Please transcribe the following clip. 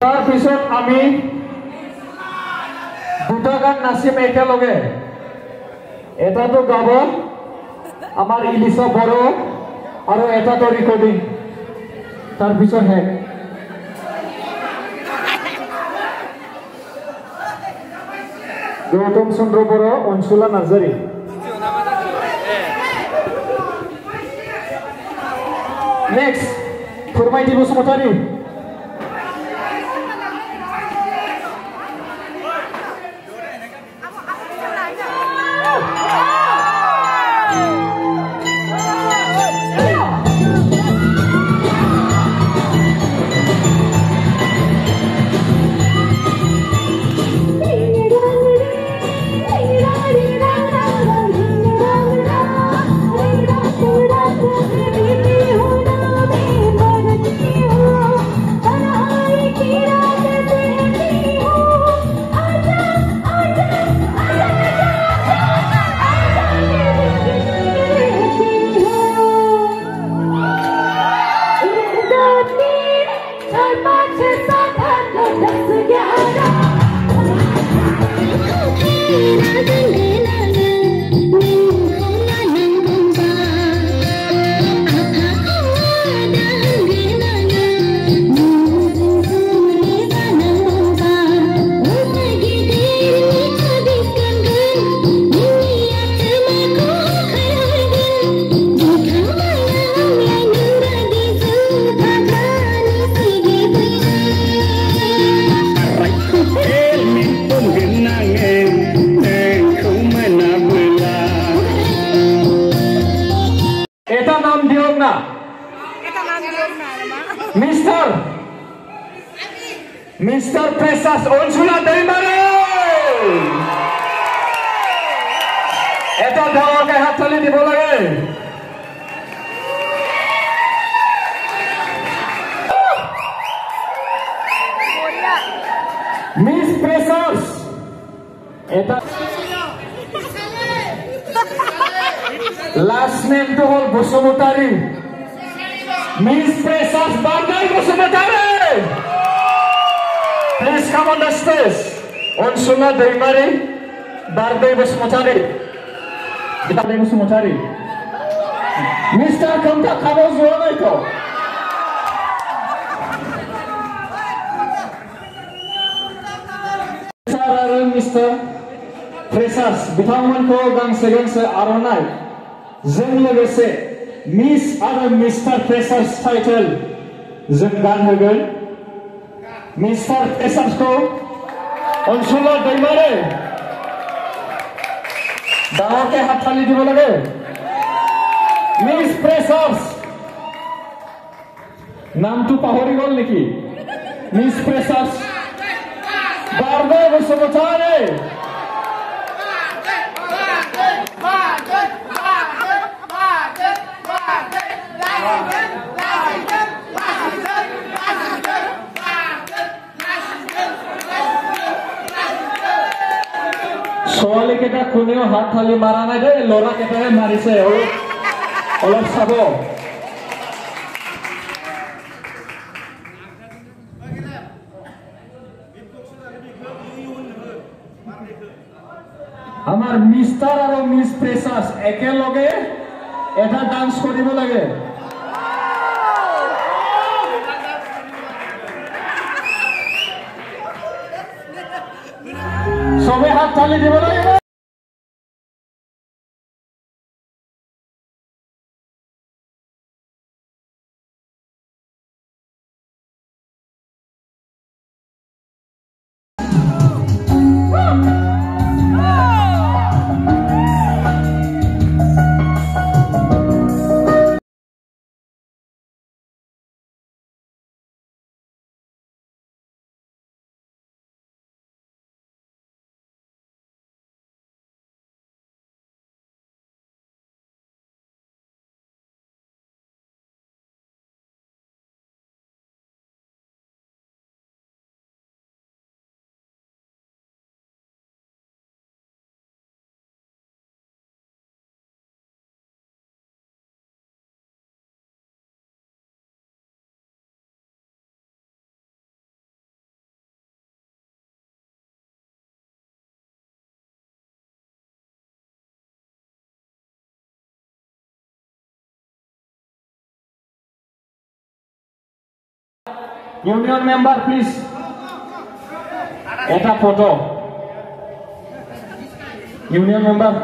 तार पिছত আমি দুটা গান নাচিম একেলগে। এটাতো গাব আমাৰ ইলিছা বড়ো আৰু এটাতো ৰেকৰ্ডিং। তাৰ পিছত শেষ। গৌতম চন্দ্ৰ বড়ো, অঞ্চলা নাৰ্জাৰী। নেক্সট ফৰমাইটি বসুমতাৰী। मिस्टर प्रेसास অঞ্চলা दैमारी এটা ডাঙৰকে হাত তালি দিব লাগে। মিস প্ৰেসাস এটা লাস্ট নেম তো হল Basumatary. Miss Presas Bardai Basumatary. Please come on the stage. Onsula Daimari, Barday Bosmotari. Barday Bosmotari. Mr. Kamta Kabo Zonaiko. Mr. Presas, Bitaman Ko Gangse Aronai. Zemlegese, Miss Adam Mr. Presas title. Zemgan Hagan. Mister Presas को অঞ্চলা दैमारी ডাঙৰকে হাত তালি দিব লাগে। Miss প্ৰেসাস নামটো পাহৰি গল নেকি? Miss Presas Bardai Basumatary. ছোৱালী কেইটা কোনেও হাত তালি মাৰা নাই দেই, ল'ৰা কেইটাহে মাৰিছে। অলপ চাব। আমাৰ মিষ্টাৰ আৰু মিস প্ৰেসাস একেলগে এটা ডান্স কৰিব লাগে। সবে হাত তালি দিব লাগে। ইউনিয়ন মেম্বাৰ প্লিজ এটা ফটো ইউনিয়ন মেম্বাৰ